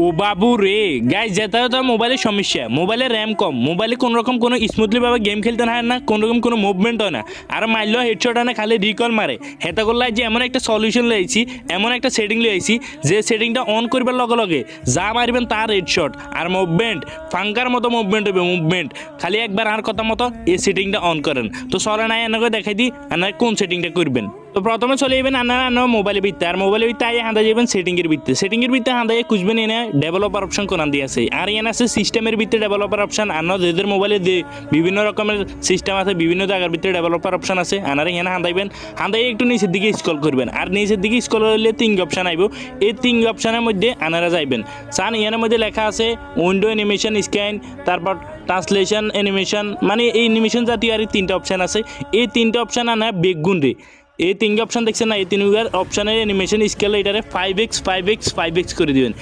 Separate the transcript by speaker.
Speaker 1: ও বাবু রে গাইস, যেটা তো মোবাইলের সমস্যা, মোবাইলের র্যাম কম, মোবাইলে কোনো রকম কোনো স্মুথলি ভাবে গেম খেলতে হয় না, কোনো রকম কোনো মুভমেন্ট হয় না, আর মারলেও হেডশট হয় না, খালি রিকল মারে। হেতা করলে যে এমন একটা সলিউশন লইছি, এমন একটা সেটিং লইছি যে সেটিংটা অন করবার লগে লগে যা মারবেন তার হেডশট আর মুভমেন্ট ফাঙ্কার মতো মুভমেন্ট হবে, মুভমেন্ট খালি একবার আর কথা মতো এই সেটিংটা অন করেন। তো সরে নাই এনাকে দেখাই দিই আপনারা কোন সেটিংটা করবেন। তো প্রথমে চলে যাবেন আপনারা মোবাইলের ভিত্তে, আর মোবাইলের ভিত্তে আগে হাঁদা যাবেন সেটিংয়ের ভিত্তে, সেটিংয়ের ভিত্তে হাঁদাই খুঁজবেন এনে ডেভেলপার অপশন কোন দিয়ে আছে, আর এনে আছে সিস্টেমের ভিত্তে ডেভেলপার অপশন। আর যাদের মোবাইলে বিভিন্ন রকমের সিস্টেম আছে, বিভিন্ন জায়গার ভিতরে ডেভেলপার অপশন আছে, আনারা এখানে হাঁদাইবেন, হাঁদাই একটু নিচের দিকে স্ক্রল করবেন, আর নিচের দিকে স্ক্রল করলে 3 অপশন আইব। এই 3 অপশনের মধ্যে আনারা যাইবেন, চান এর মধ্যে লেখা আছে উইন্ডো অ্যানিমেশন স্ক্যান, তারপর ট্রান্সলেশন অ্যানিমেশন, মানে এই অ্যানিমেশন জাতীয় আর 3টা অপশন আছে। এই 3টা অপশন আনা বেগুন রে, এই 3 অপশন দেখছেন না, এই 3 অপশনের অ্যানিমেশন স্কেল এটারে 5x 5x 5x করে দিবেন।